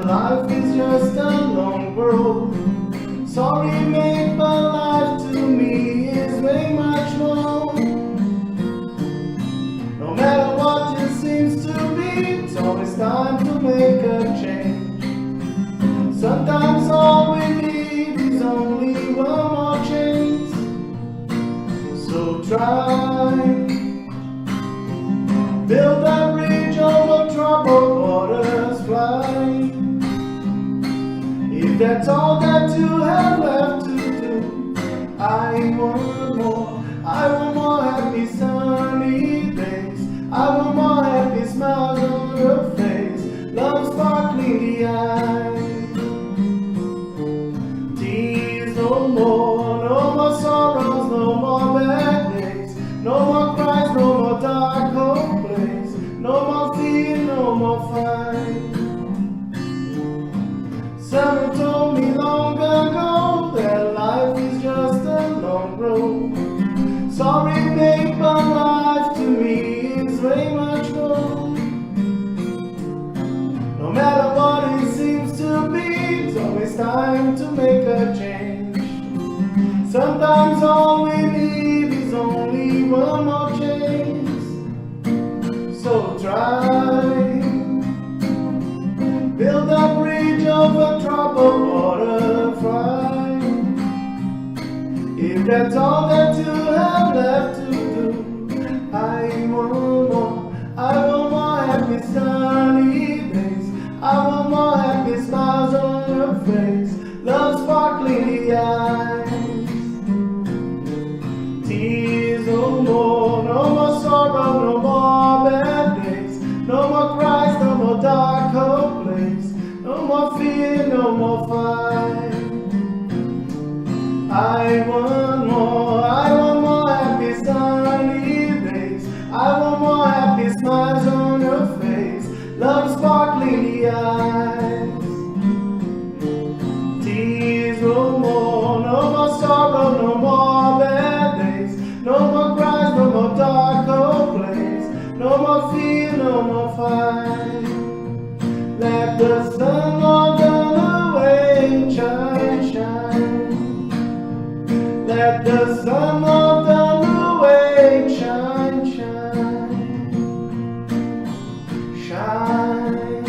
that life is just a long road. Sorry mate, but life to me is way much more. No matter what it seems to be, it's always time to make a change. Sometimes all we need is only one more chance. So try, build a bridge over troubled waters, fly. If that's all that you have left to do, I want more. I want more happy sunny days. I want more happy smiles on your face. Love sparkling the eyes. Tears no more, no more sorrows, no more bad days. No more cries, no more dark cold place. No more fear, no more fight. Someone told me long ago that life is just a long road. Sorry babe, but life to me is way much more. No matter what it seems to be, it's always time to make a change. Sometimes all we need is only one more chance. So try, build a bridge over troubled water, fly. If that's all that you have left to do, I want more. I want more happy sunny days. I want more happy smiles on your face. Love sparkling the eyes. Tears no more, no more sorrow, no more bad days. No more cries, no more dark cold place. No more fear, no more fight. I want more happy sunny days. I want more happy smiles on your face. Love sparkling the eyes. Tears no more sorrow, no more bad days. No more cries, no more dark cold place. No more fear, no more fight. Let the sun walk on the way, shine, shine. Let the sun walk down the way, shine, shine, shine,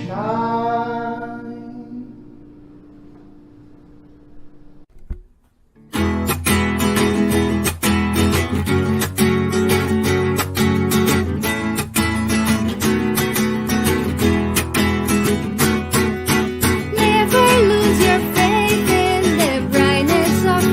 shine. Never lose your faith in the brightness of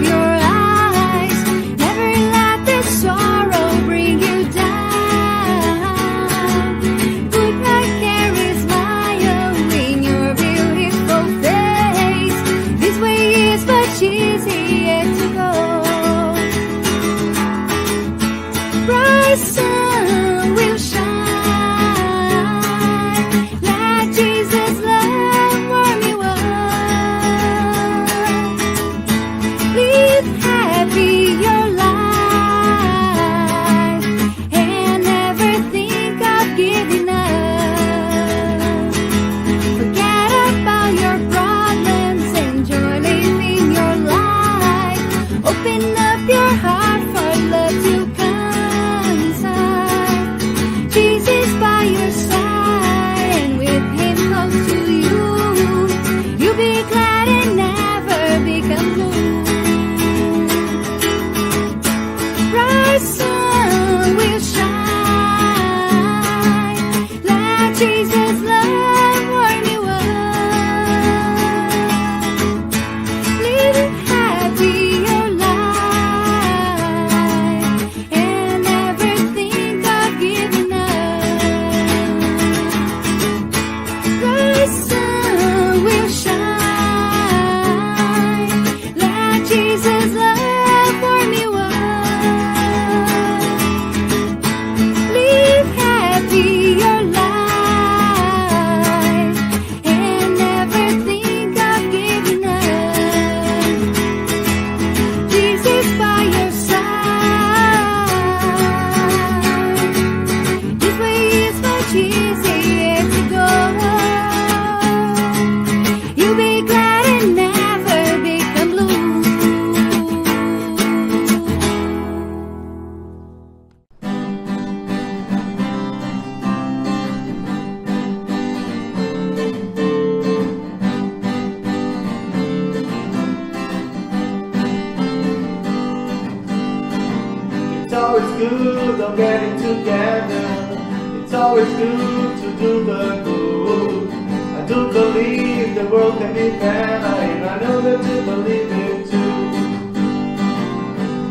together. It's always good to do the good. I do believe the world can be better, and I know that you believe it too.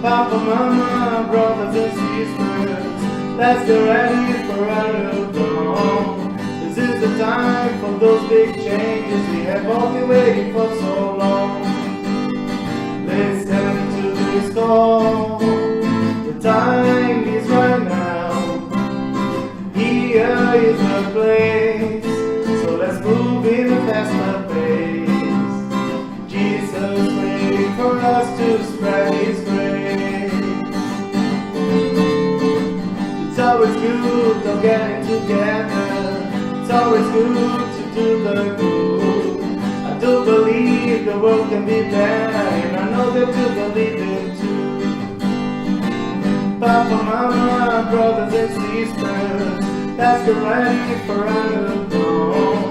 Papa, Mama, brothers and sisters, let's get ready for a new dawn. This is the time for those big changes we have all been waiting for so long. Listen to this call, the time is right now. Here is the place, so let's move in a faster pace. Jesus waiting for us to spread His grace. It's always good to get together. It's always good to do the good. I do believe the world can be better, and I know that you believe it too. Papa, Mama, brothers and sisters, let's get ready for a new dawn.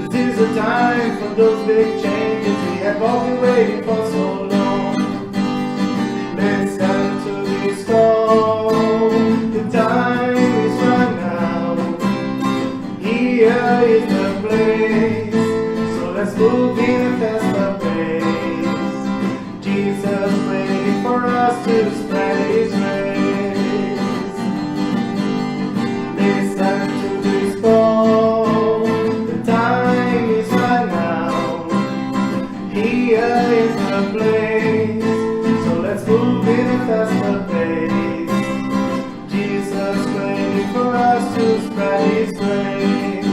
This is the time for those big changes we have all been waiting for so long. Listen to this call, the time is right now. Here is the place, so let's move in a faster pace. Jesus waiting for us to spread His grace. Listen to this call, the time is right now. Here is the place, so let's move in a faster pace. Jesus waiting for us to spread His grace.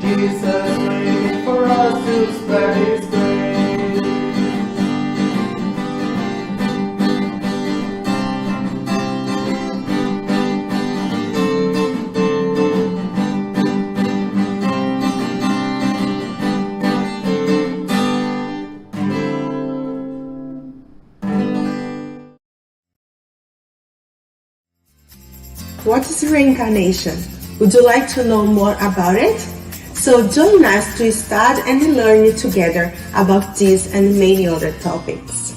Jesus waiting for us to spread His grace. What is reincarnation? Would you like to know more about it? So join us to start and learn together about this and many other topics.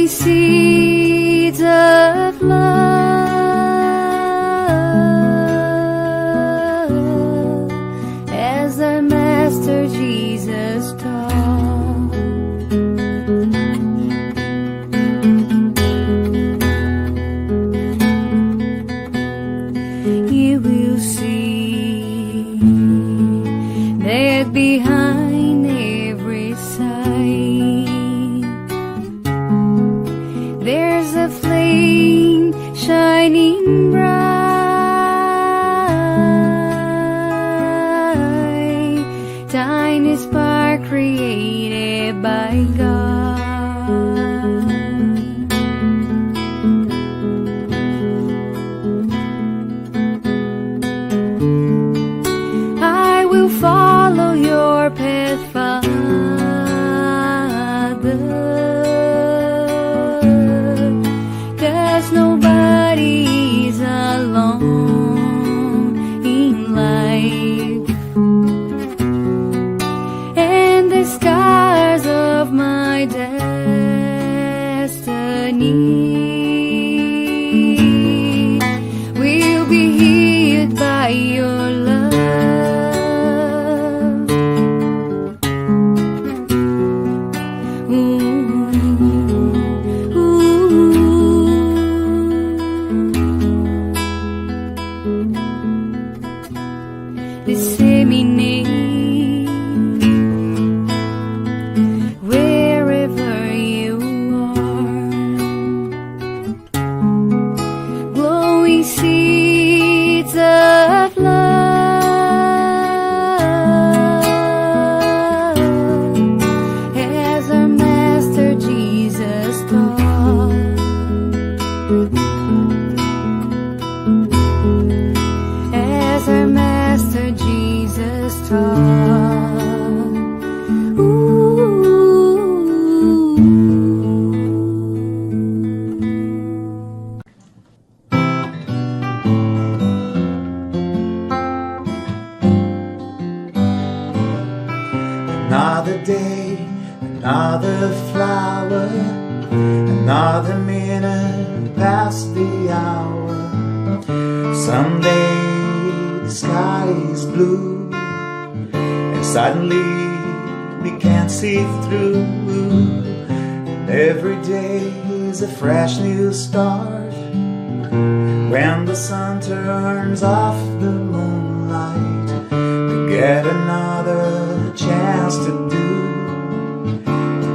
Seeds of love, as our Master Jesus taught. You will see that behind every sight there's a flame shining bright, tiny spark created by God. I will follow your path, Father. Nobody's alone in life, and the scars of my destiny will be healed by your love. Ooh. Another minute past the hour. Someday the sky is blue, and suddenly we can't see through. And every day is a fresh new start. When the sun turns off the moonlight, we get another chance to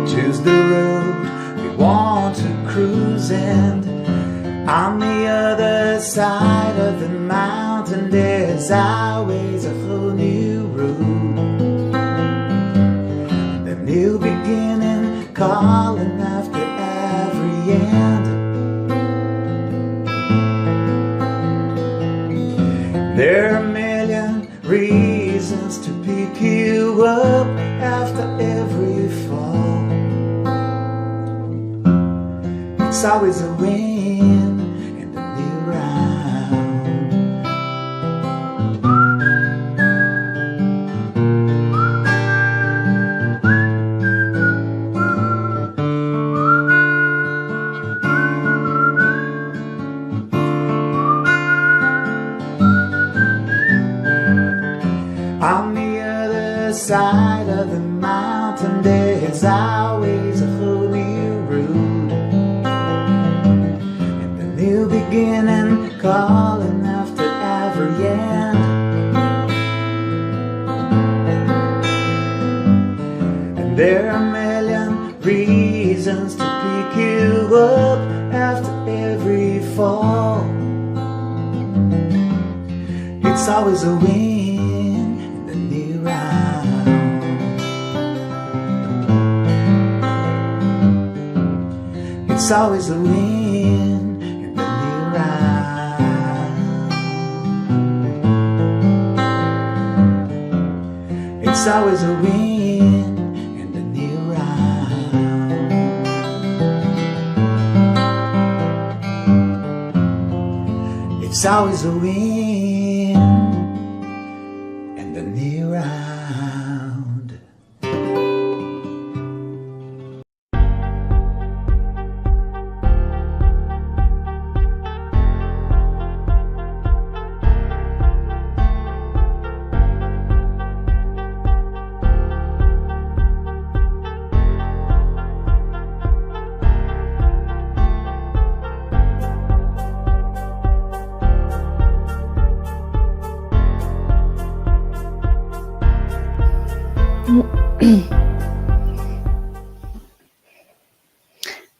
choose the road we want to cruise. And on the other side of the mountain, there's always a whole new road, the new beginning calling after every end. There are a million reasons to pick you up after every fall. It's always a win in the new round. On the other side of the mountain, there's always a whole new road, and the new beginning calling after every end. And there are a million reasons to pick you up after every fall. It's always a win. It's always a win in the new round. It's always a win in the new round. It's always a win in the new round.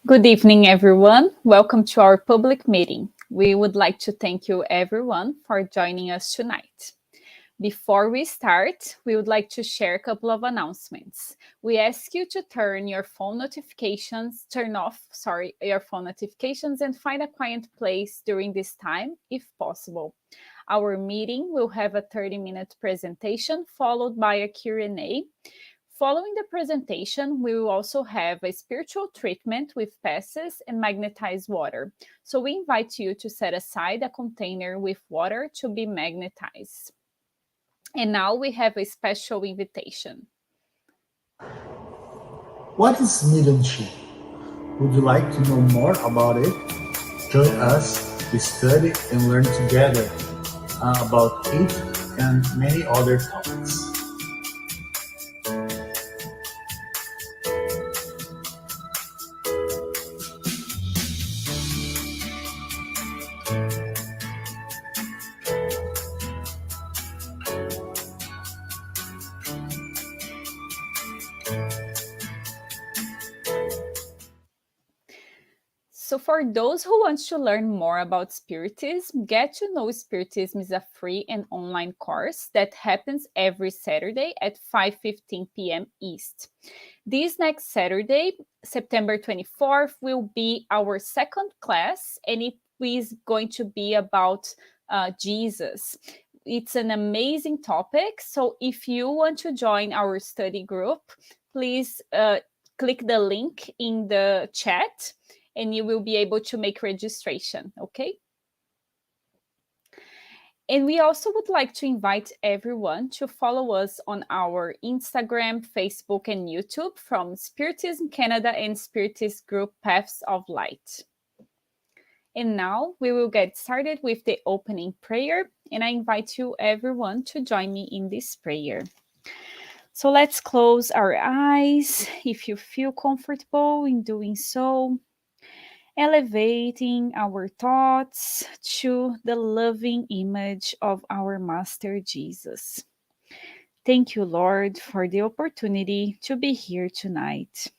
Good evening, everyone. Welcome to our public meeting. We would like to thank you, everyone, for joining us tonight. Before we start, we would like to share a couple of announcements. We ask you to turn your phone notifications, your phone notifications and find a quiet place during this time, if possible. Our meeting will have a 30-minute presentation followed by a Q&A. Following the presentation, we will also have a spiritual treatment with passes and magnetized water. So we invite you to set aside a container with water to be magnetized. And now we have a special invitation. What is mediumship? Would you like to know more about it? Join us to study and learn together about it and many other topics. So for those who want to learn more about Spiritism, Get to Know Spiritism is a free and online course that happens every Saturday at 5:15 p.m. East. This next Saturday, September 24th, will be our second class, and it is going to be about Jesus. It's an amazing topic, so if you want to join our study group, please click the link in the chat, and you will be able to make registration, okay? And we also would like to invite everyone to follow us on our Instagram, Facebook, and YouTube from Spiritism Canada and Spiritist Group Paths of Light. And now we will get started with the opening prayer, and I invite you everyone to join me in this prayer. So let's close our eyes if you feel comfortable in doing so, elevating our thoughts to the loving image of our Master Jesus. Thank you, Lord, for the opportunity to be here tonight.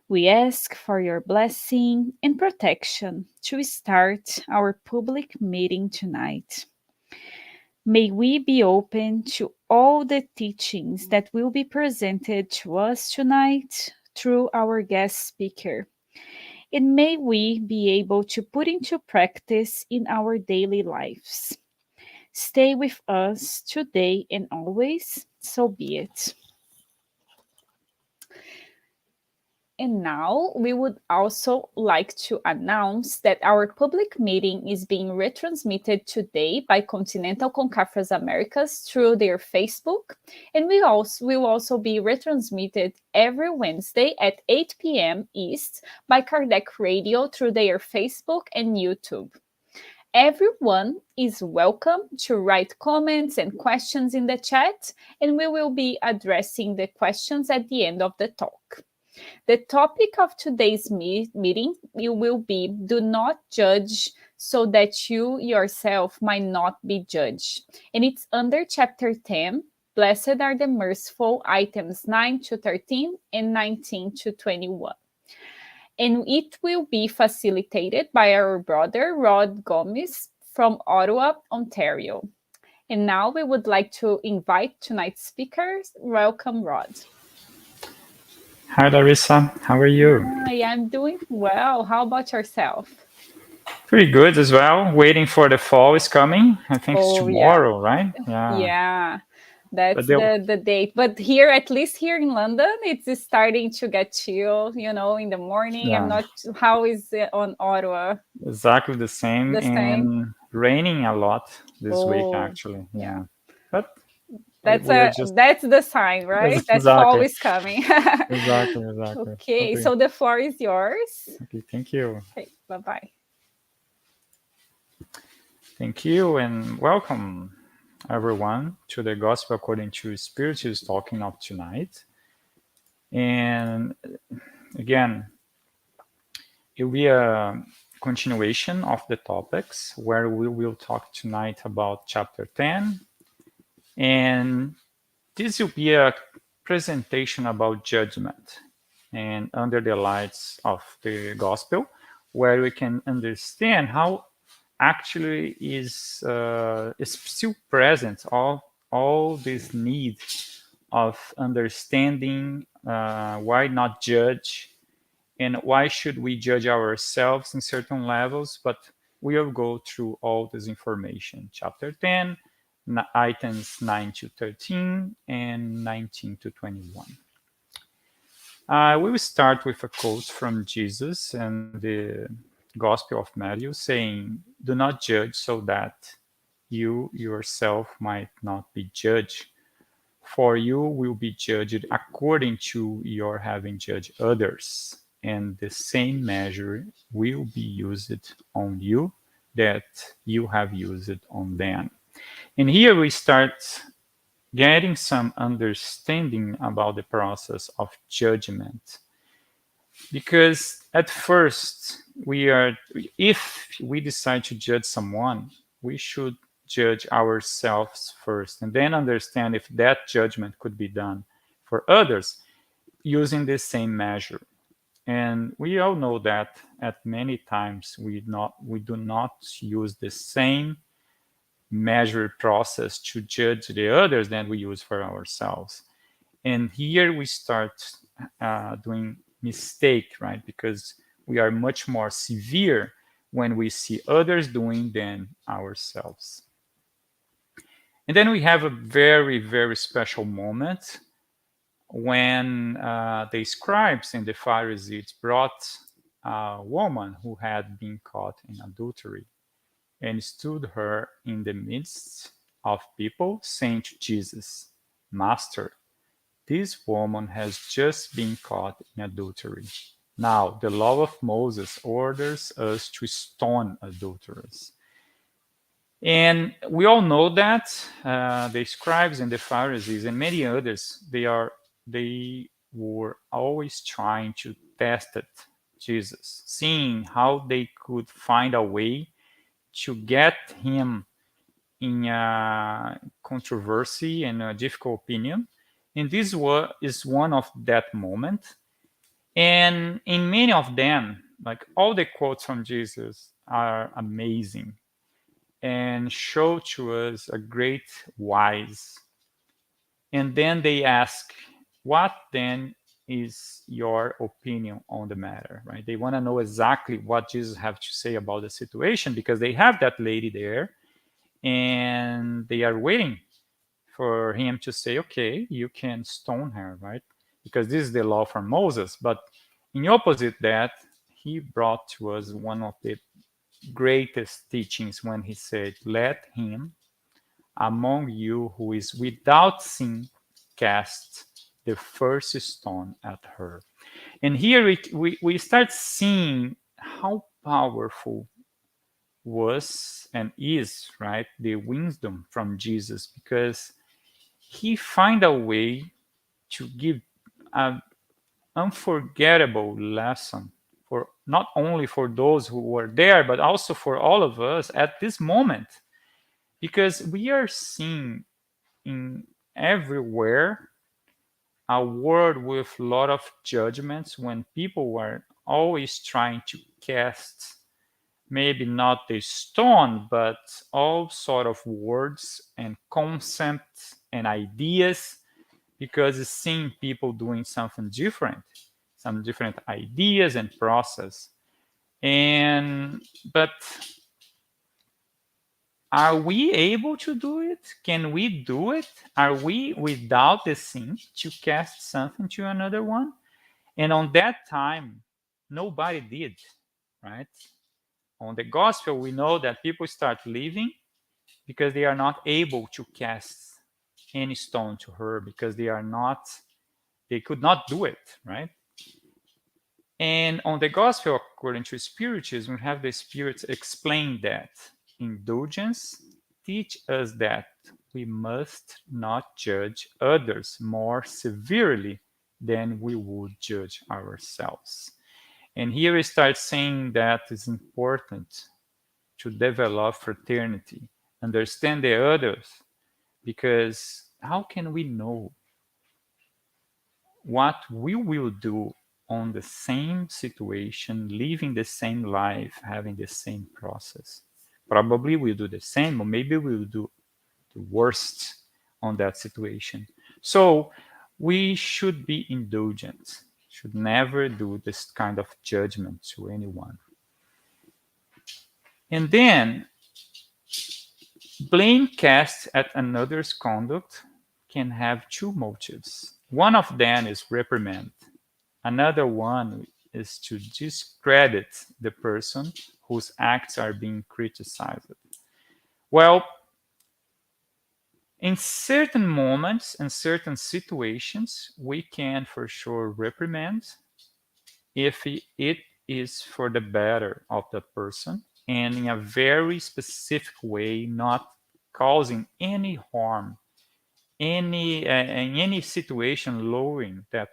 We ask for your blessing and protection to start our public meeting tonight. May we be open to all the teachings that will be presented to us tonight through our guest speaker. And may we be able to put into practice in our daily lives. Stay with us today and always, so be it. And now we would also like to announce that our public meeting is being retransmitted today by Continental Concafres Americas through their Facebook, and we will also be retransmitted every Wednesday at 8 p.m. East by Kardec Radio through their Facebook and YouTube. Everyone is welcome to write comments and questions in the chat, and we will be addressing the questions at the end of the talk. The topic of today's meeting will be do not judge so that you yourself might not be judged. And it's under chapter 10, Blessed are the merciful, items 9 to 13 and 19 to 21. And it will be facilitated by our brother Rod Gomez from Ottawa, Ontario. And now we would like to invite tonight's speakers. Welcome, Rod. Hi, Larissa. How are you? Hi, I'm doing well. How about yourself? Pretty good as well. Waiting for the fall is coming. I think it's tomorrow, right? Yeah, that's the date. But here, at least here in London, it's starting to get chill, in the morning. Yeah. I'm not, how is it on Ottawa? Exactly the same. same? Raining a lot this week, actually. Yeah. But that's the sign, right? That fall is coming. Exactly. Okay, so the floor is yours. Okay, thank you. Okay, bye-bye. Thank you, and welcome everyone to the Gospel according to Spiritist Talking of tonight. And again, it will be a continuation of the topics where we will talk tonight about chapter 10. And this will be a presentation about judgment and under the lights of the gospel, where we can understand how actually is still present all this need of understanding why not judge and why should we judge ourselves in certain levels. But we will go through all this information. Chapter 10, items 9 to 13 and 19 to 21. We will start with a quote from Jesus and the Gospel of Matthew saying, "Do not judge so that you yourself might not be judged, for you will be judged according to your having judged others, and the same measure will be used on you that you have used on them." And here we start getting some understanding about the process of judgment. Because at first, if we decide to judge someone, we should judge ourselves first and then understand if that judgment could be done for others using the same measure. And we all know that at many times we do not use the same measure process to judge the others than we use for ourselves. And here we start doing mistake, right? Because we are much more severe when we see others doing than ourselves. And then we have a very, very special moment when the scribes and the Pharisees brought a woman who had been caught in adultery. and stood her in the midst of people, saying to Jesus, Master, this woman has just been caught in adultery. Now, the law of Moses orders us to stone adulterers. And we all know that the scribes and the Pharisees and many others, they were always trying to test it, Jesus, seeing how they could find a way to get him in a controversy and a difficult opinion. And this is one of that moment. And in many of them, like all the quotes from Jesus are amazing and show to us a great wise. And then they ask, what then is your opinion on the matter, right? They want to know exactly what Jesus have to say about the situation because they have that lady there and they are waiting for him to say, okay, you can stone her, right? Because this is the law from Moses. But in opposite that, he brought to us one of the greatest teachings when he said, let him among you who is without sin cast the first stone at her. And here we start seeing how powerful was and is, right, the wisdom from Jesus, because he find a way to give an unforgettable lesson for not only for those who were there, but also for all of us at this moment, because we are seeing in everywhere a world with a lot of judgments when people were always trying to cast maybe not the stone, but all sort of words and concepts and ideas, because it's seeing people doing something different, some different ideas and process. And but are we able to do it? Can we do it? Are we without the sin to cast something to another one? And on that time, nobody did, right? On the gospel, we know that people start leaving because they are not able to cast any stone to her because they could not do it, right? And on the gospel, according to Spiritism, we have the spirits explain that indulgence teach us that we must not judge others more severely than we would judge ourselves. And here we start saying that it's important to develop fraternity, understand the others, because how can we know what we will do on the same situation, living the same life, having the same process? Probably we'll do the same, or maybe we'll do the worst on that situation. So we should be indulgent, should never do this kind of judgment to anyone. And then blame cast at another's conduct can have two motives. One of them is reprimand. Another one is to discredit the person whose acts are being criticized. Well, in certain moments and certain situations, we can for sure reprimand if it is for the better of that person and in a very specific way, not causing any harm, in any situation lowering that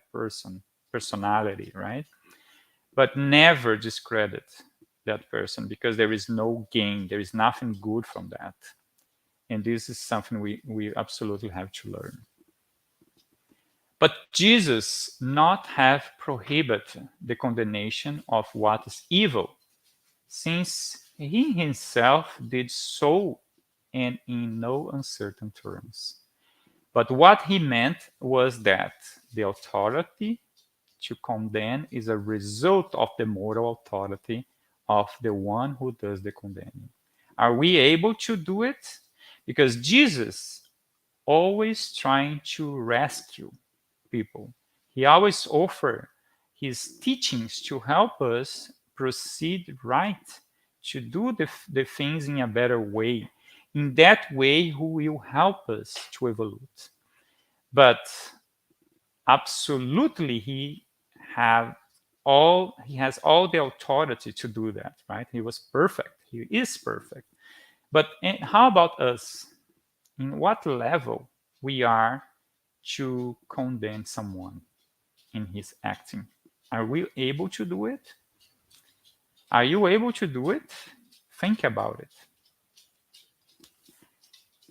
personality, right? But never discredit that person because there is no gain, there is nothing good from that. And this is something we absolutely have to learn. But Jesus not have prohibited the condemnation of what is evil, since he himself did so and in no uncertain terms. But what he meant was that the authority to condemn is a result of the moral authority of the one who does the condemning. Are we able to do it? Because Jesus always trying to rescue people. He always offer his teachings to help us proceed right to do the things in a better way. In that way, who will help us to evolve. But absolutely, he has all the authority to do that, right? He was perfect. He is perfect. But how about us? In what level we are to condemn someone in his acting? Are we able to do it? Are you able to do it? Think about it.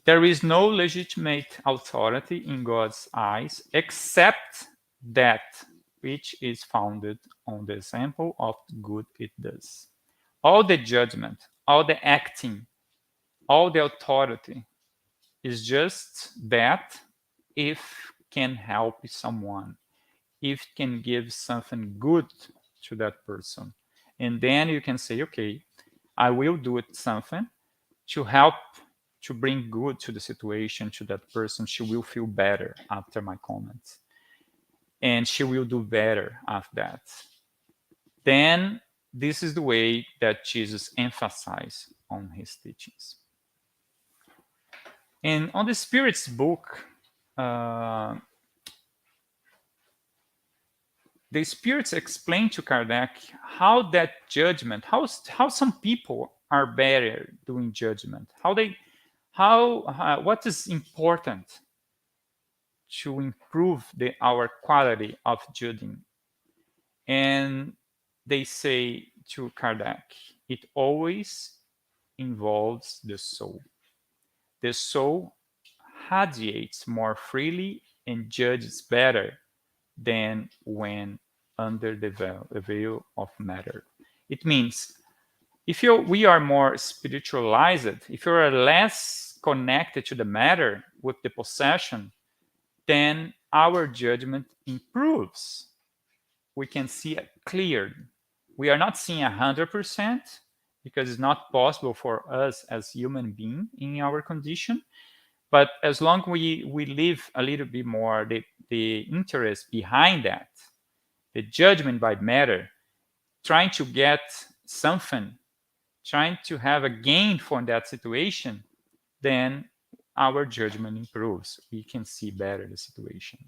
There is no legitimate authority in God's eyes except that which is founded on the example of good it does. All the judgment, all the acting, all the authority is just that if can help someone, if can give something good to that person. And then you can say, okay, I will do it something to help to bring good to the situation, to that person. She will feel better after my comments. And she will do better after that. Then this is the way that Jesus emphasized on his teachings. And on the Spirit's book, the Spirits explain to Kardec how that judgment, how some people are better doing judgment, what is important to improve our quality of judging. And they say to Kardec, it always involves the soul. The soul radiates more freely and judges better than when under the veil of matter. It means if we are more spiritualized, if you are less connected to the matter with the possession, then our judgment improves. We can see it clear. We are not seeing 100% because it's not possible for us as human beings in our condition. But as long as we live a little bit more the interest behind that, the judgment by matter, trying to get something, trying to have a gain from that situation, then our judgment improves. We can see better the situation.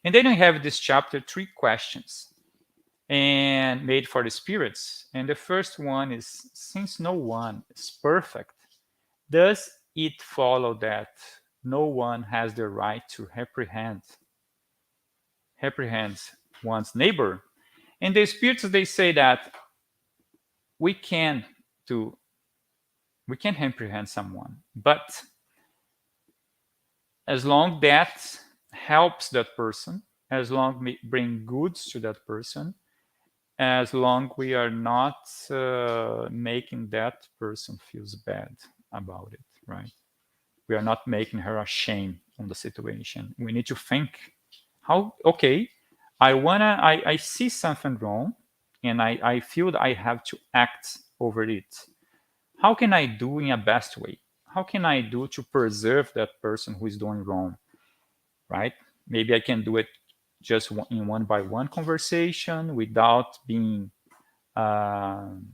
And then we have this chapter, 3 questions, and made for the spirits. And the first one is, since no one is perfect, does it follow that no one has the right to reprehend one's neighbor? And the spirits, they say that we can reprehend someone, but as long that helps that person, as long we bring goods to that person, as long we are not making that person feels bad about it, right? We are not making her ashamed on the situation. We need to think, okay, I see something wrong, and I feel that I have to act over it. How can I do in a best way? How can I do to preserve that person who is doing wrong, right? Maybe I can do it just in one-by-one conversation without being, you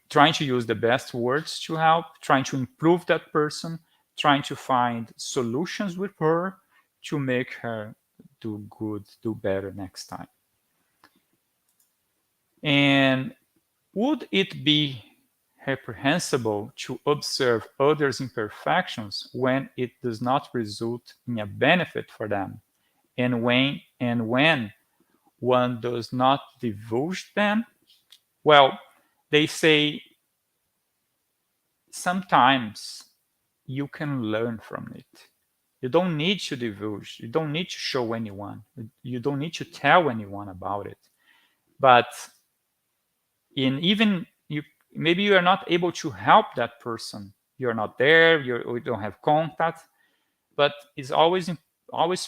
trying to use the best words to help, trying to improve that person, trying to find solutions with her to make her do good, do better next time. And would it be reprehensible to observe others' imperfections when it does not result in a benefit for them, and when one does not divulge them? Well, they say sometimes you can learn from it. You don't need to divulge. You don't need to show anyone. You don't need to tell anyone about it. But maybe you are not able to help that person. You're not there. You don't have contact. But it's always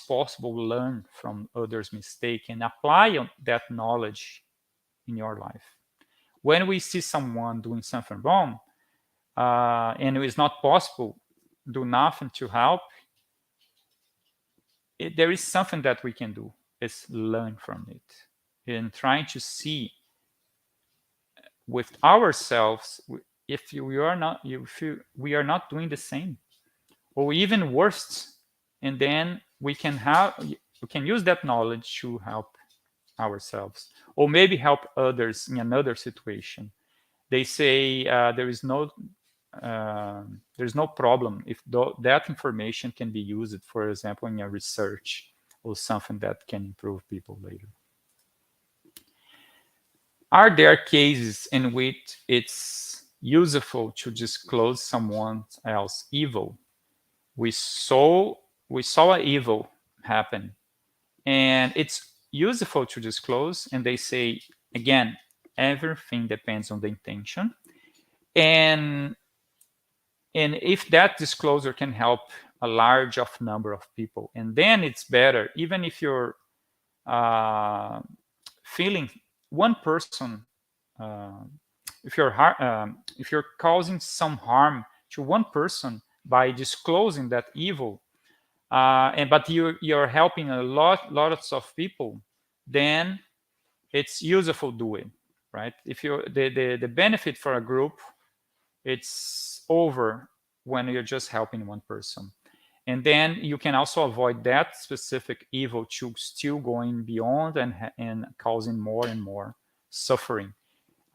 possible to learn from others' mistake and apply that knowledge in your life. When we see someone doing something wrong, and it is not possible, do nothing to help, there is something that we can do. Is learn from it and trying to see with ourselves if we are not doing the same, or even worse, and then we can use that knowledge to help ourselves, or maybe help others in another situation. They say there's no problem if that information can be used, for example, in a research or something that can improve people later. Are there cases in which it's useful to disclose someone else's evil? We saw an evil happen, and it's useful to disclose. And they say, again, everything depends on the intention, and if that disclosure can help a large of number of people, and then it's better, even if you're feeling one person, if you're causing some harm to one person by disclosing that evil, but you're helping lots of people, then it's useful doing, right? If you the benefit for a group, it's over when you're just helping one person. And then you can also avoid that specific evil to still going beyond and causing more and more suffering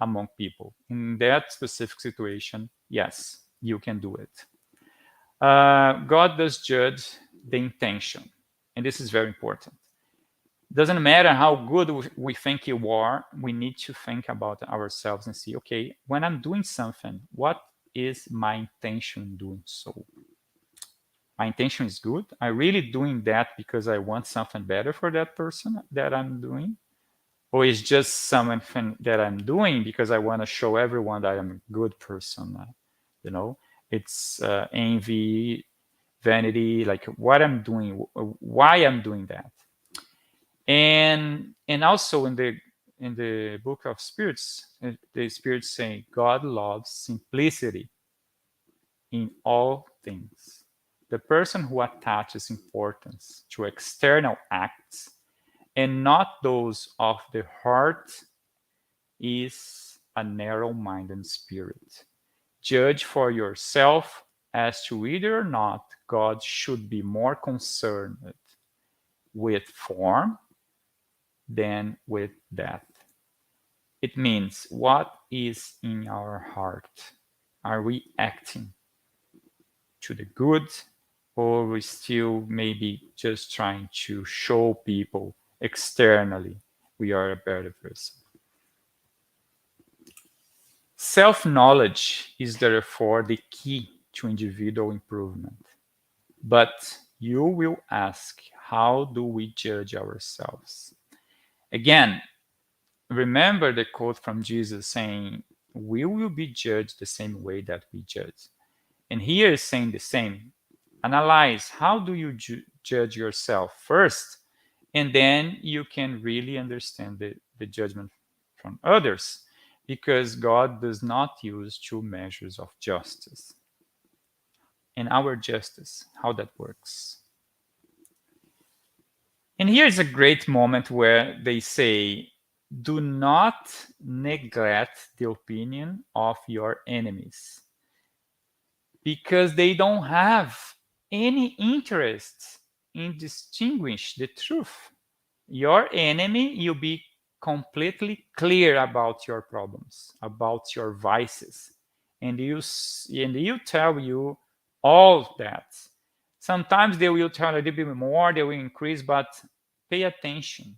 among people. In that specific situation, yes, you can do it. God does judge the intention, and this is very important. Doesn't matter how good we think you are, we need to think about ourselves and see, okay, when I'm doing something, what is my intention in doing so? My intention is good. I'm really doing that because I want something better for that person that I'm doing? Or is just something that I'm doing because I want to show everyone that I'm a good person? It's envy, vanity, like what I'm doing, why I'm doing that. And also in the book of spirits, the spirits say God loves simplicity in all things. The person who attaches importance to external acts and not those of the heart is a narrow-minded spirit. Judge for yourself as to whether or not God should be more concerned with form than with depth. It means, what is in our heart? Are we acting to the good, or are we still maybe just trying to show people externally we are a better person? Self-knowledge is therefore the key to individual improvement. But you will ask, how do we judge ourselves? Again, remember the quote from Jesus saying, we will be judged the same way that we judge. And here is saying the same. Analyze, how do you judge yourself first? And then you can really understand the judgment from others, because God does not use two measures of justice. And our justice, how that works. And here is a great moment where they say, do not neglect the opinion of your enemies, because they don't have any interest in distinguish the truth. Your enemy, you'll be completely clear about your problems, about your vices, and you tell you all that. Sometimes they will tell a little bit more, they will increase, but pay attention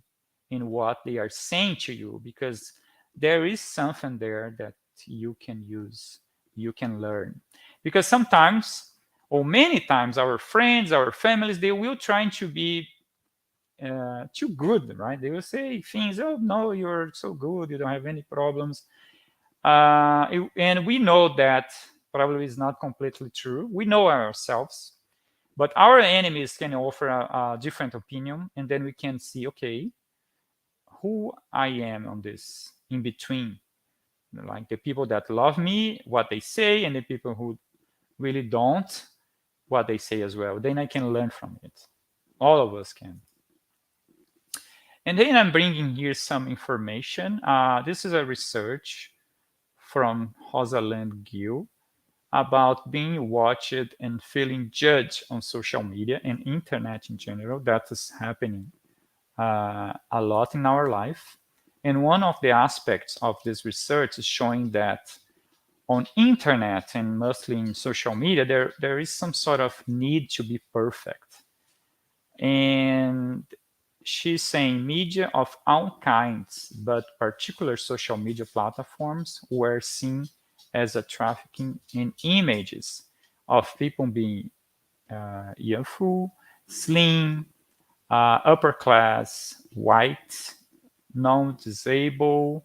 in what they are saying to you, because there is something there that you can use, you can learn. Because sometimes, or many times, our friends, our families, they will try to be too good, right? They will say things, oh no, you're so good, you don't have any problems. And we know that probably is not completely true. We know ourselves, but our enemies can offer a different opinion, and then we can see, okay, who I am on this in between, like the people that love me, what they say, and the people who really don't, what they say as well. Then I can learn from it. All of us can. And then I'm bringing here some information. This is a research from Rosalind Gill about being watched and feeling judged on social media and internet in general. That is happening a lot in our life. And one of the aspects of this research is showing that on internet and mostly in social media, there is some sort of need to be perfect. And she's saying media of all kinds, but particular social media platforms were seen as a trafficking in images of people being youthful, slim, upper class, white, non-disabled,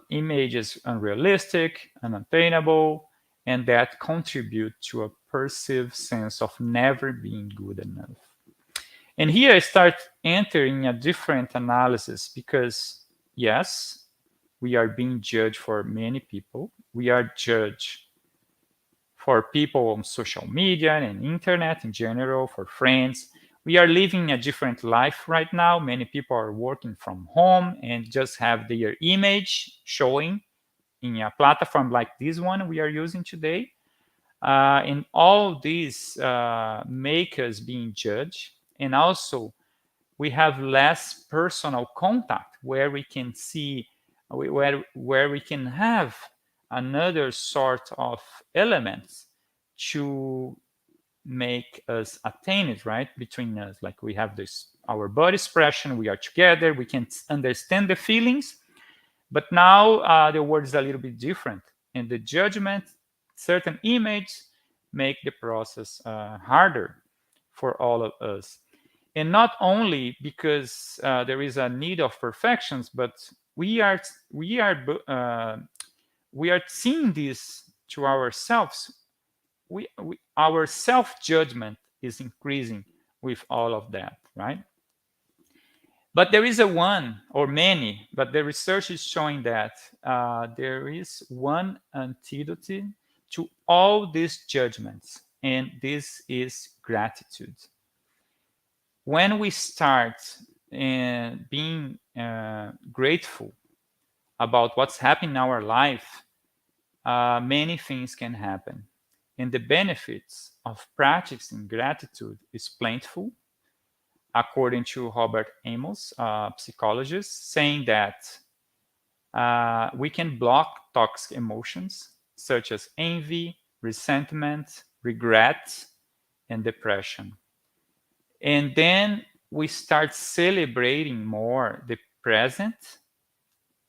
images unrealistic, unattainable, and that contribute to a perceived sense of never being good enough. And here I start entering a different analysis because, yes, we are being judged for many people. We are judged for people on social media and internet in general, for friends. We are living a different life right now. Many people are working from home and just have their image showing in a platform like this one we are using today. And all these make us being judged. And also, we have less personal contact where we can see, where we can have another sort of elements to make us attain it, right? Between us, like we have this, our body expression, we are together, we can understand the feelings, but now the word is a little bit different, and the judgment, certain image, make the process harder for all of us. And not only because there is a need of perfections, but we are seeing this to ourselves. Our self-judgment is increasing with all of that, right? But there is a one or many, but the research is showing that there is one antidote to all these judgments, and this is gratitude. When we start being grateful about what's happening in our life, many things can happen. And the benefits of practicing gratitude is plentiful, according to Robert Amos, a psychologist, saying that we can block toxic emotions such as envy, resentment, regret, and depression. And then we start celebrating more the present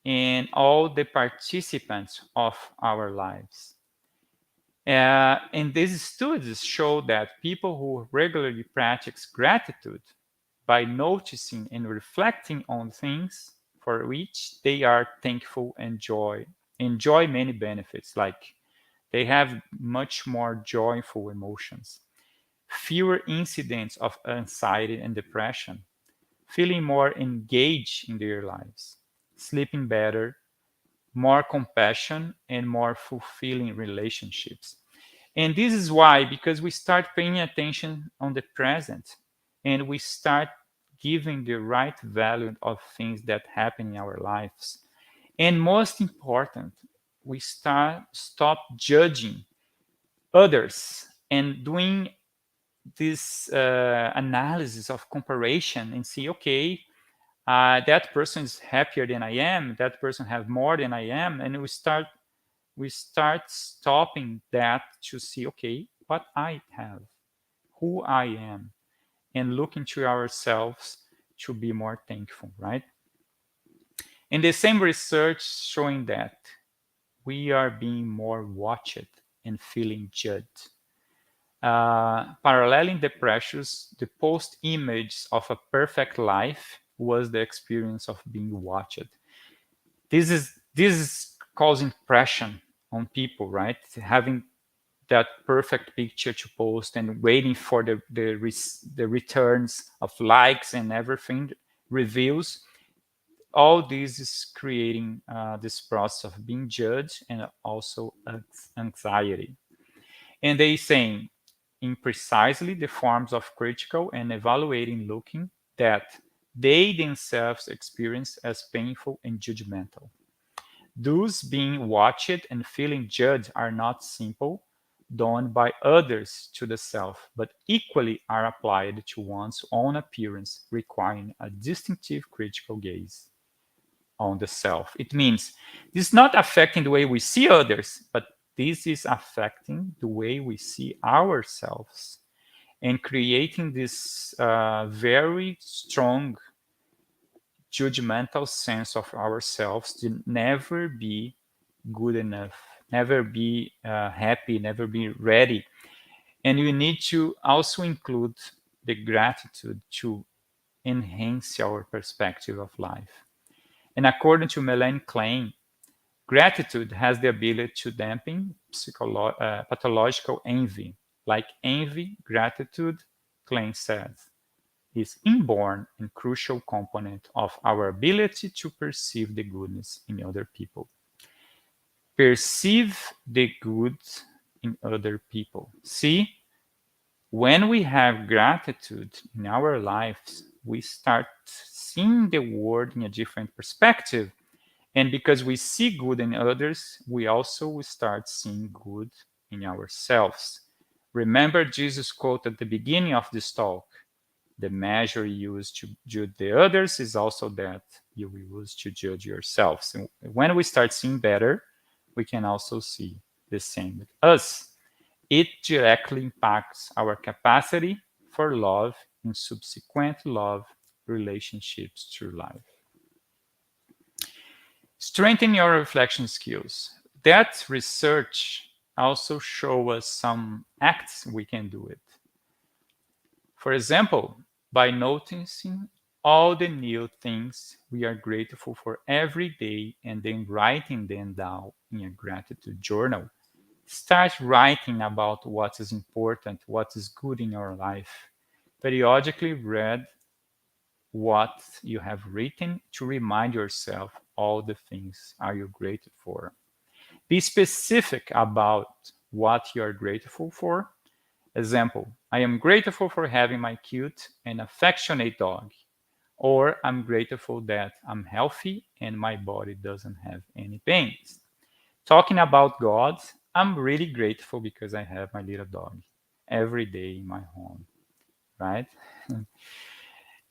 and all the participants of our lives. And these studies show that people who regularly practice gratitude by noticing and reflecting on things for which they are thankful and enjoy many benefits, like they have much more joyful emotions, fewer incidents of anxiety and depression, feeling more engaged in their lives, sleeping better, more compassion, and more fulfilling relationships. And this is why, because we start paying attention on the present and we start giving the right value of things that happen in our lives. And most important, we stop judging others and doing this analysis of comparison and see, okay, that person is happier than I am, that person has more than I am, and we start stopping that to see, okay, what I have, who I am, and looking to ourselves to be more thankful, right? And the same research showing that we are being more watched and feeling judged. Paralleling the pressures, the post image of a perfect life was the experience of being watched. This is causing pressure on people, right? Having that perfect picture to post and waiting for the returns of likes and everything, reviews. All this is creating this process of being judged and also anxiety. And they saying in precisely the forms of critical and evaluating looking that they themselves experience as painful and judgmental. Those being watched and feeling judged are not simple, done by others to the self, but equally are applied to one's own appearance, requiring a distinctive critical gaze on the self. It means this is not affecting the way we see others, but this is affecting the way we see ourselves and creating this very strong judgmental sense of ourselves to never be good enough, never be happy, never be ready. And we need to also include the gratitude to enhance our perspective of life. And according to Melanie Klein, gratitude has the ability to dampen pathological envy. Like envy, gratitude, Klein says, is inborn and crucial component of our ability to perceive the goodness in other people. Perceive the good in other people. See, when we have gratitude in our lives, we start seeing the world in a different perspective. And because we see good in others, we also start seeing good in ourselves. Remember Jesus' quote at the beginning of this talk: the measure you use to judge the others is also that you will use to judge yourselves. And when we start seeing better, we can also see the same with us. It directly impacts our capacity for love and subsequent love relationships through life. Strengthen your reflection skills. That research also shows us some acts we can do it. For example, by noticing all the new things we are grateful for every day and then writing them down in a gratitude journal. Start writing about what is important, what is good in your life. Periodically read what you have written to remind yourself all the things are you grateful for. Be specific about what you are grateful for. Example, I am grateful for having my cute and affectionate dog. Or I'm grateful that I'm healthy and my body doesn't have any pains. Talking about God, I'm really grateful because I have my little dog every day in my home, right?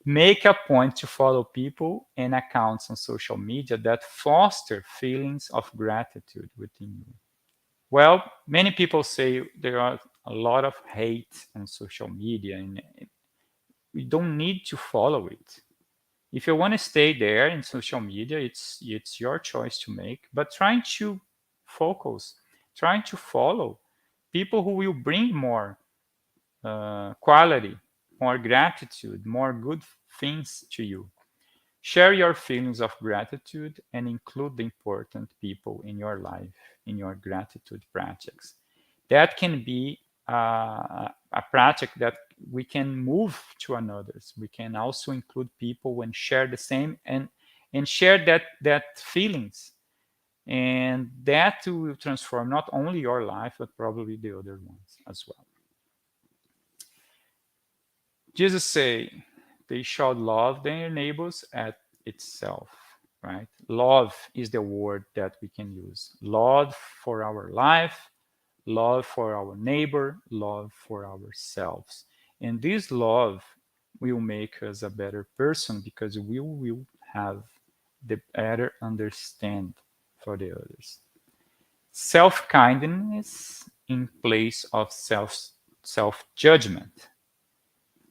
Make a point to follow people and accounts on social media that foster feelings of gratitude within you. Well, many people say there are a lot of hate on social media and we don't need to follow it. If you want to stay there in social media, it's your choice to make, but trying to focus, trying to follow people who will bring more quality, more gratitude, more good things to you. Share your feelings of gratitude and include the important people in your life, in your gratitude practice. That can be a practice that we can move to another's. We can also include people and share the same and share that feelings. And that will transform not only your life, but probably the other ones as well. Jesus say, they shall love their neighbors as itself, right? Love is the word that we can use. Love for our life, love for our neighbor, love for ourselves. And this love will make us a better person because we will have the better understand for the others. Self-kindness in place of self-judgment.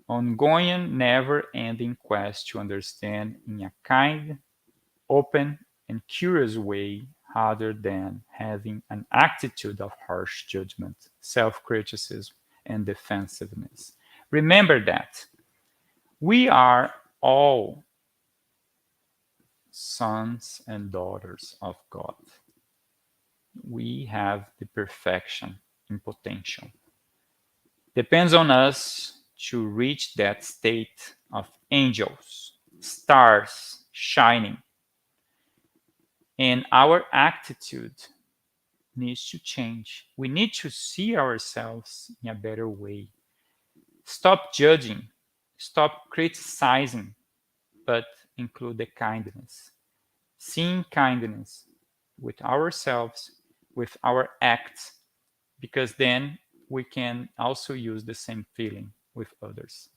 Ongoing, never-ending quest to understand in a kind, open, and curious way rather than having an attitude of harsh judgment, self-criticism, and defensiveness. Remember that we are all sons and daughters of God. We have the perfection in potential. Depends on us to reach that state of angels, stars shining. And our attitude needs to change. We need to see ourselves in a better way. Stop judging, stop criticizing, but include the kindness. Seeing kindness with ourselves, with our acts, because then we can also use the same feeling with others.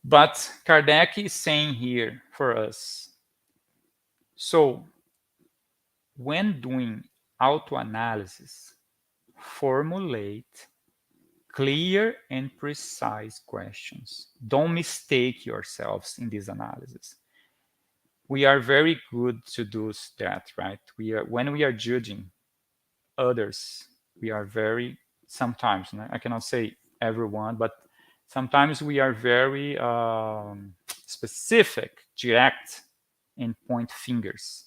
But Kardec is saying here for us, so when doing autoanalysis, formulate clear and precise questions. Don't mistake yourselves in this analysis. We are very good to do that, right? When we are judging others, we are very, sometimes, I cannot say everyone, but sometimes we are very specific, direct, and point fingers.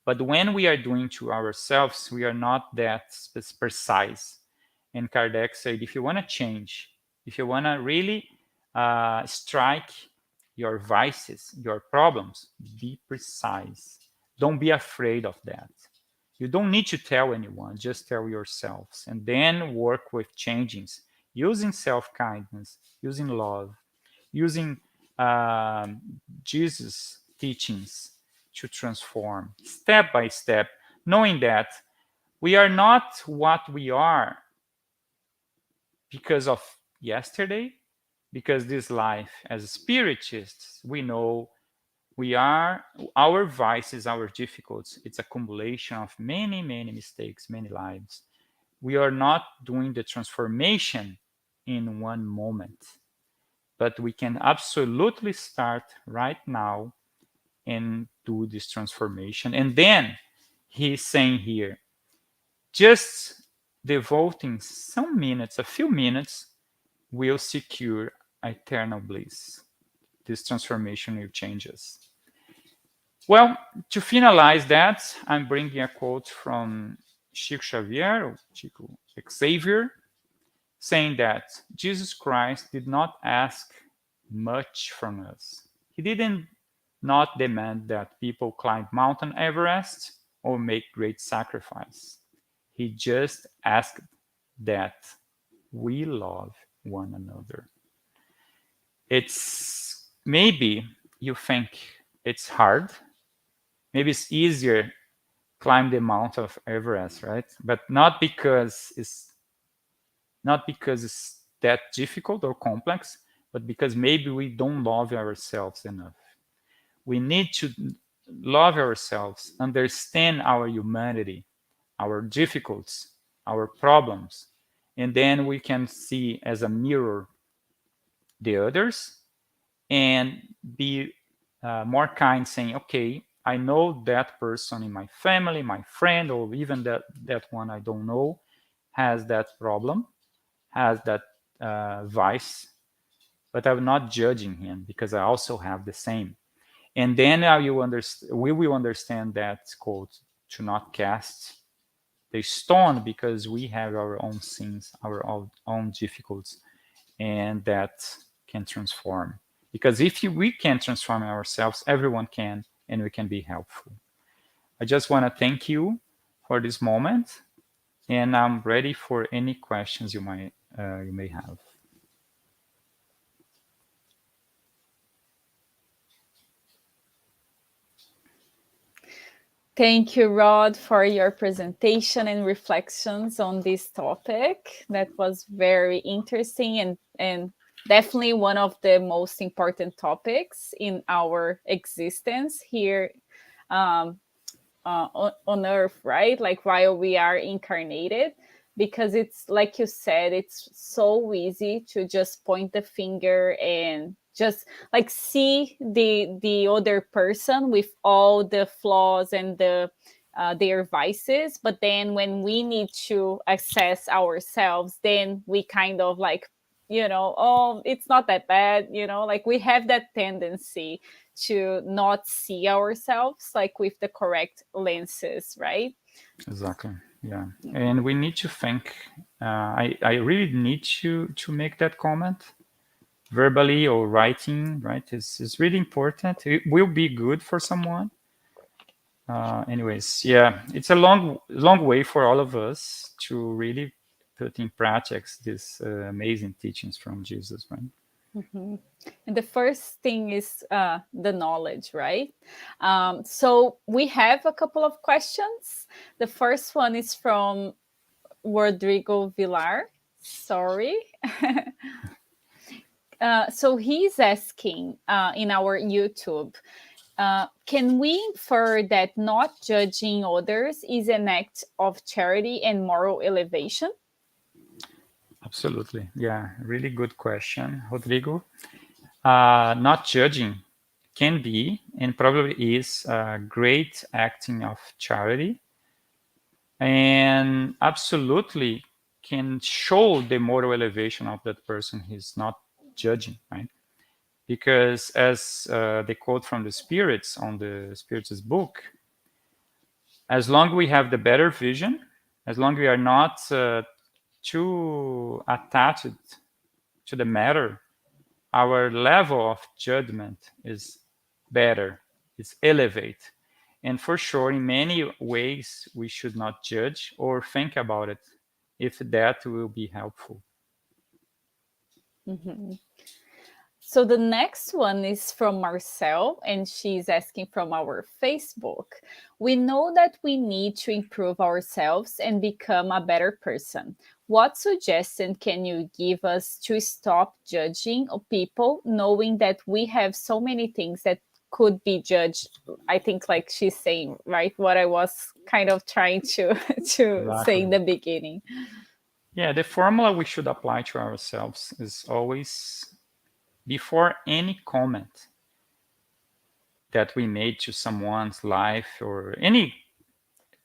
But when we are doing to ourselves, we are not that precise. And Kardec said, if you want to change, if you want to really strike your vices, your problems, be precise. Don't be afraid of that. You don't need to tell anyone, just tell yourselves. And then work with changings, using self-kindness, using love, using Jesus' teachings to transform step by step, knowing that we are not what we are because of yesterday, because this life as spiritists, we know we are, our vices, our difficulties, it's accumulation of many, many mistakes, many lives. We are not doing the transformation in one moment, but we can absolutely start right now and do this transformation. And then he's saying here, just devoting some minutes, a few minutes, will secure eternal bliss. This transformation will change us. Well, to finalize that, I'm bringing a quote from Chico Xavier, or Chico Xavier, saying that Jesus Christ did not ask much from us. He didn't not demand that people climb Mount Everest or make great sacrifice. He just asked that we love one another. It's maybe you think it's hard. Maybe it's easier climb the Mount of Everest, right? But not because it's that difficult or complex, but because maybe we don't love ourselves enough. We need to love ourselves, understand our humanity, our difficulties, our problems, and then we can see as a mirror the others and be more kind, saying, okay, I know that person in my family, my friend, or even that one I don't know has that problem, has that vice, but I'm not judging him because I also have the same. And then we will understand that quote, to not cast the stone because we have our own sins, our own difficulties, and that can transform. Because if we can transform ourselves, everyone can, and we can be helpful. I just want to thank you for this moment, and I'm ready for any questions you may have. Thank you, Rod, for your presentation and reflections on this topic. That was very interesting and definitely one of the most important topics in our existence here on Earth, right? Like while we are incarnated, because it's like you said, it's so easy to just point the finger and just like see the other person with all the flaws and their vices, but then when we need to assess ourselves, then we kind of like, oh, it's not that bad, like we have that tendency to not see ourselves like with the correct lenses, right? Exactly. Yeah, and we need to think. I really need to make that comment verbally or writing. Right, it's really important. It will be good for someone. Anyways, yeah, it's a long way for all of us to really put in practice these amazing teachings from Jesus, right? Mm-hmm. And the first thing is the knowledge, right? So we have a couple of questions. The first one is from Rodrigo Villar. Sorry. So he's asking in our YouTube, can we infer that not judging others is an act of charity and moral elevation? Absolutely. Yeah, really good question, Rodrigo. Not judging can be and probably is a great acting of charity, and absolutely can show the moral elevation of that person who's not judging, right? Because as the quote from the spirits on the Spiritist book, as long we have the better vision, as long we are not too attached to the matter, our level of judgment is better, it's elevate. And for sure, in many ways, we should not judge or think about it if that will be helpful. Mm-hmm. So the next one is from Marcel, and she's asking from our Facebook. We know that we need to improve ourselves and become a better person. What suggestion can you give us to stop judging people, knowing that we have so many things that could be judged? I think, like she's saying, right? What I was kind of trying to to say in Exactly. the beginning. Yeah, the formula we should apply to ourselves is always before any comment that we made to someone's life or any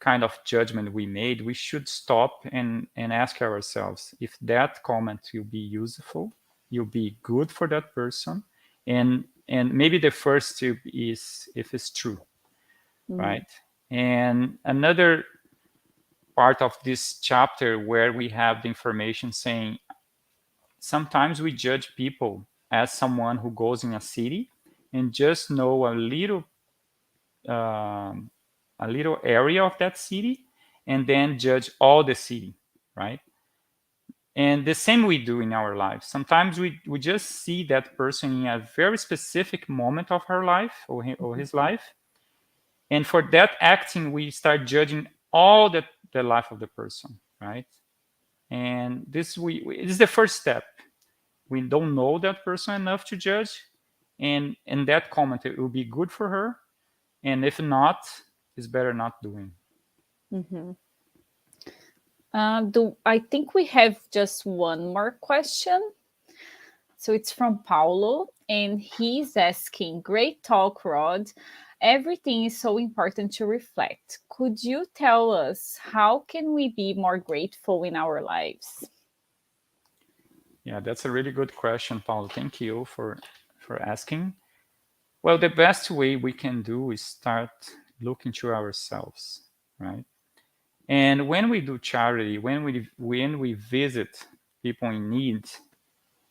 kind of judgment we made, we should stop and ask ourselves if that comment will be useful, will be good for that person, and maybe the first tip is if it's true, Mm-hmm. right? And another part of this chapter where we have the information saying sometimes we judge people as someone who goes in a city and just know um, a little area of that city and then judge all the city, right? And the same we do in our lives. Sometimes we just see that person in a very specific moment of her life or his life. And for that acting, we start judging all the life of the person, right? And this is the first step. We don't know that person enough to judge. And that comment, it will be good for her. And if not, it's better not doing. Mm-hmm. Do I think we have just one more question? So it's from Paulo, and he's asking, "Great talk, Rod. Everything is so important to reflect. Could you tell us how can we be more grateful in our lives?" Yeah, that's a really good question, Paulo. Thank you for asking. Well, the best way we can do is start looking to ourselves, right? And when we do charity, when we visit people in need,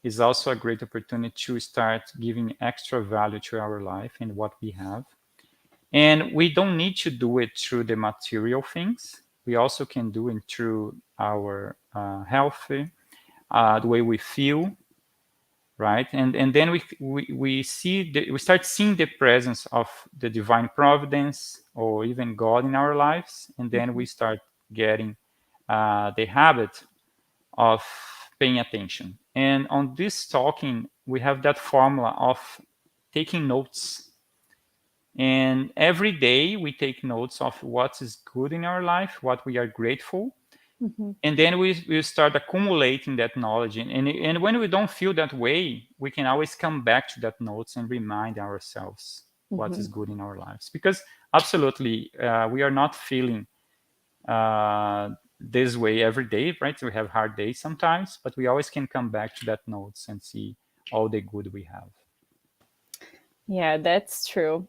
is also a great opportunity to start giving extra value to our life and what we have. And we don't need to do it through the material things. We also can do it through our health, the way we feel, right? And then we start seeing the presence of the divine providence or even God in our lives, and then we start getting the habit of paying attention. And on this talking, we have that formula of taking notes. And every day we take notes of what is good in our life, what we are grateful, Mm-hmm. and then we start accumulating that knowledge. And when we don't feel that way, we can always come back to that notes and remind ourselves what Mm-hmm. is good in our lives. Because absolutely, we are not feeling this way every day, right? We have hard days sometimes, but we always can come back to that notes and see all the good we have. Yeah, that's true.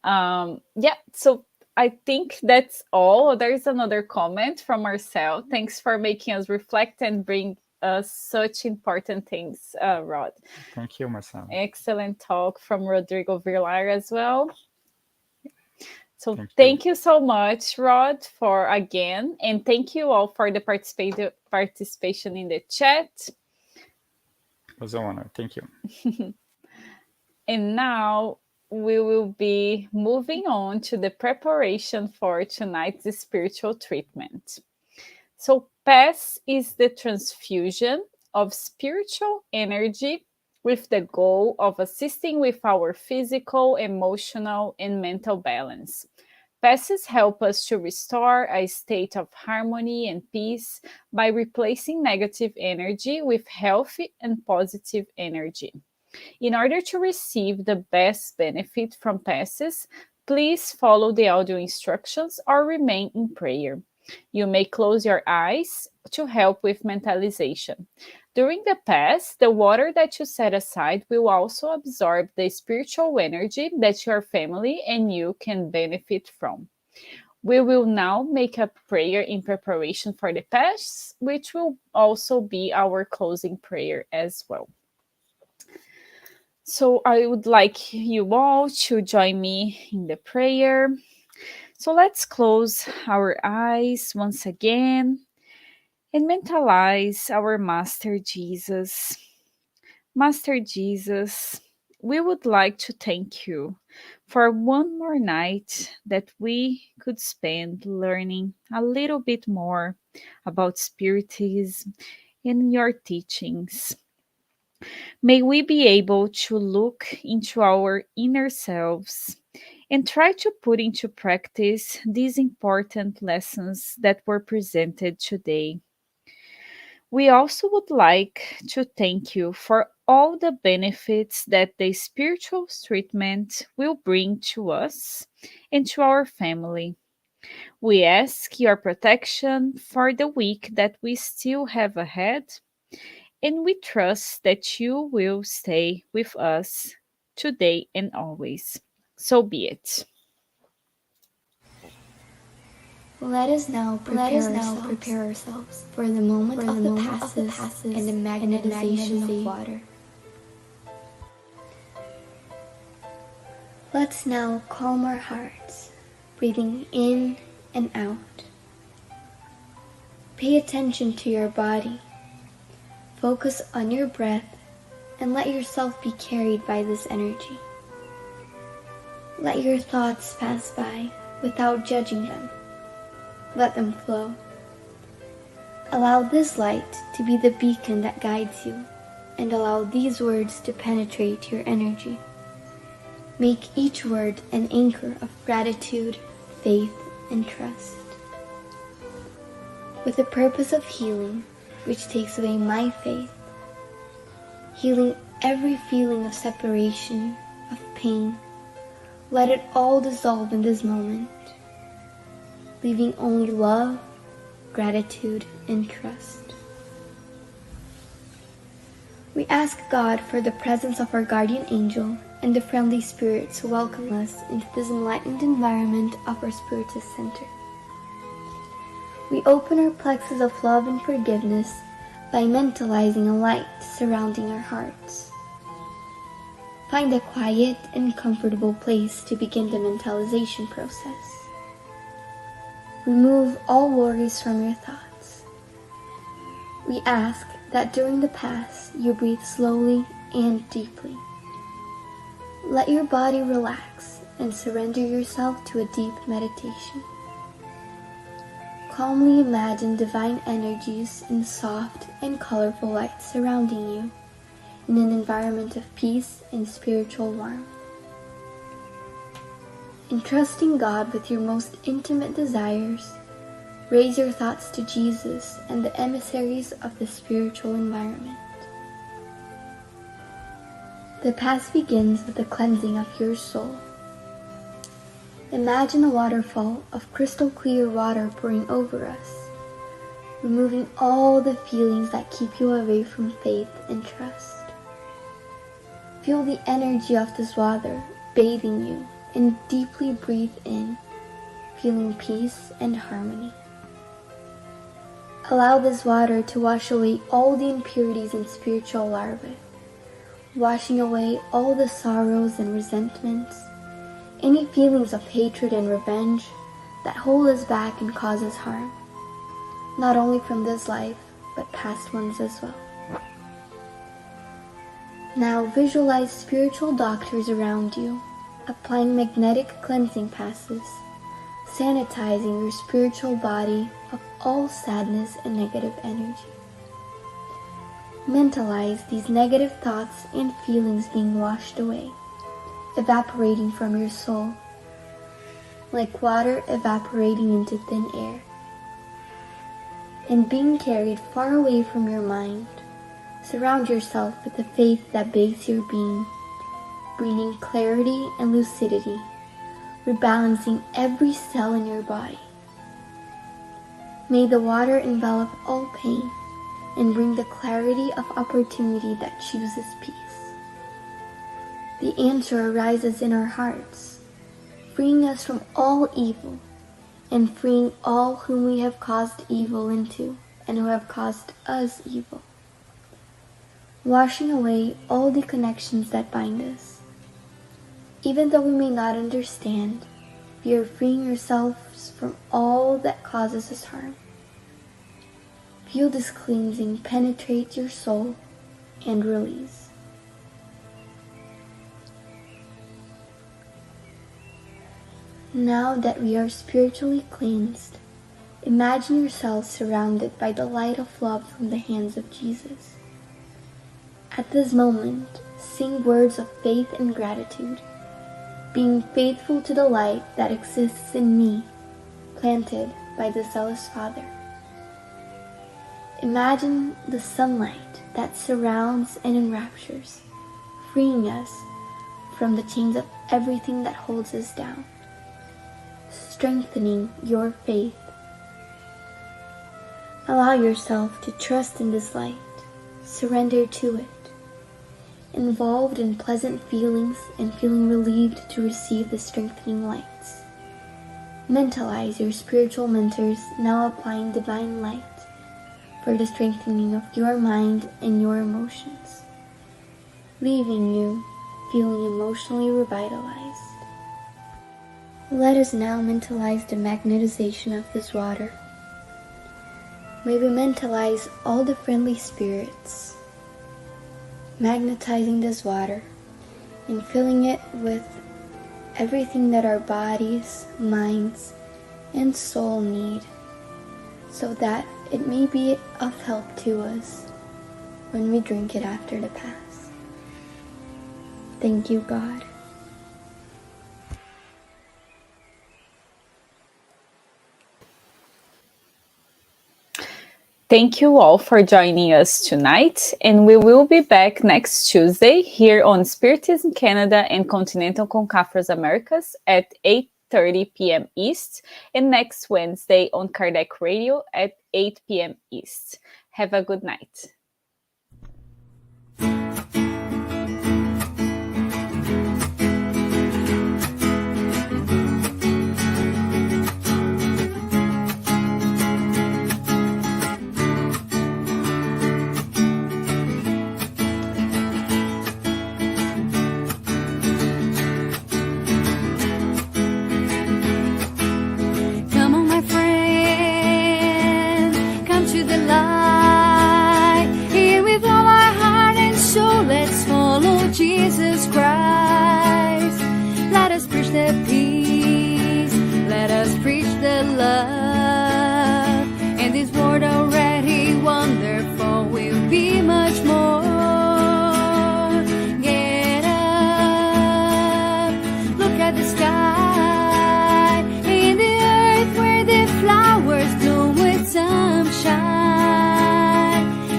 Yeah, so I think that's all. There's another comment from Marcel. Thanks for making us reflect and bring us such important things, Rod. Thank you, Marcelo. Excellent talk from Rodrigo Villar as well. So Thank you. thank you so much, Rod, for again, and thank you all for the participation in the chat. It was an honor. Thank you. And now we will be moving on to the preparation for tonight's spiritual treatment. So, PASS is the transfusion of spiritual energy with the goal of assisting with our physical, emotional, and mental balance. PASSes help us to restore a state of harmony and peace by replacing negative energy with healthy and positive energy. In order to receive the best benefit from PASSes, please follow the audio instructions or remain in prayer. You may close your eyes to help with mentalization. During the PASS, the water that you set aside will also absorb the spiritual energy that your family and you can benefit from. We will now make a prayer in preparation for the PASS, which will also be our closing prayer as well. So I would like you all to join me in the prayer. So let's close our eyes once again and mentalize our Master Jesus. Master Jesus, we would like to thank you for one more night that we could spend learning a little bit more about Spiritism and your teachings. May we be able to look into our inner selves and try to put into practice these important lessons that were presented today. We also would like to thank you for all the benefits that the spiritual treatment will bring to us and to our family. We ask your protection for the week that we still have ahead, and we trust that you will stay with us today and always. So be it. Let us now prepare ourselves for the moment of the passes and the magnetization of water. Let's now calm our hearts, breathing in and out. Pay attention to your body. Focus on your breath and let yourself be carried by this energy. Let your thoughts pass by without judging them. Let them flow. Allow this light to be the beacon that guides you, and allow these words to penetrate your energy. Make each word an anchor of gratitude, faith, and trust. With the purpose of healing, which takes away my faith, healing every feeling of separation, of pain, let it all dissolve in this moment, leaving only love, gratitude, and trust. We ask God for the presence of our guardian angel and the friendly spirits who welcome us into this enlightened environment of our Spiritist Center. We open our plexus of love and forgiveness by mentalizing a light surrounding our hearts. Find a quiet and comfortable place to begin the mentalization process. Remove all worries from your thoughts. We ask that during the pass you breathe slowly and deeply. Let your body relax and surrender yourself to a deep meditation. Calmly imagine divine energies in soft and colorful light surrounding you in an environment of peace and spiritual warmth. Entrusting God with your most intimate desires, raise your thoughts to Jesus and the emissaries of the spiritual environment. The pass begins with the cleansing of your soul. Imagine a waterfall of crystal clear water pouring over us, removing all the feelings that keep you away from faith and trust. Feel the energy of this water bathing you and deeply breathe in, feeling peace and harmony. Allow this water to wash away all the impurities and spiritual larvae, washing away all the sorrows and resentments, any feelings of hatred and revenge that hold us back and cause us harm, not only from this life, but past ones as well. Now visualize spiritual doctors around you, applying magnetic cleansing passes, sanitizing your spiritual body of all sadness and negative energy. Mentalize these negative thoughts and feelings being washed away, evaporating from your soul, like water evaporating into thin air, and being carried far away from your mind. Surround yourself with the faith that bathes your being, bringing clarity and lucidity, rebalancing every cell in your body. May the water envelop all pain and bring the clarity of opportunity that chooses peace. The answer arises in our hearts, freeing us from all evil and freeing all whom we have caused evil into and who have caused us evil, washing away all the connections that bind us. Even though we may not understand, we are freeing ourselves from all that causes us harm. Feel this cleansing penetrate your soul and release. Now that we are spiritually cleansed, imagine yourself surrounded by the light of love from the hands of Jesus. At this moment, sing words of faith and gratitude, being faithful to the light that exists in me, planted by the zealous Father. Imagine the sunlight that surrounds and enraptures, freeing us from the chains of everything that holds us down, strengthening your faith. Allow yourself to trust in this light, surrender to it, involved in pleasant feelings and feeling relieved to receive the strengthening lights. Mentalize your spiritual mentors now applying divine light for the strengthening of your mind and your emotions, leaving you feeling emotionally revitalized. Let us now mentalize the magnetization of this water. May we mentalize all the friendly spirits, magnetizing this water and filling it with everything that our bodies, minds, and soul need, so that it may be of help to us when we drink it after the Pass. Thank you, God. Thank you all for joining us tonight, and we will be back next Tuesday here on Spiritism Canada and Continental Concafres Americas at 8:30 p.m. East, and next Wednesday on Kardec Radio at 8 p.m. East. Have a good night. Come on, my friend, come to the light. Here with all our heart and soul, let's follow Jesus Christ. Let us preach the peace, let us preach the love. And this world already wonderful will be much more. Get up, look at the sky, in the earth where the flowers bloom with sunshine.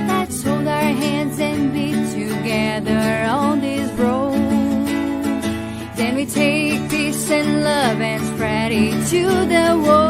Let's hold our hands and be together on this road. Then we take peace and love and spread it to the world.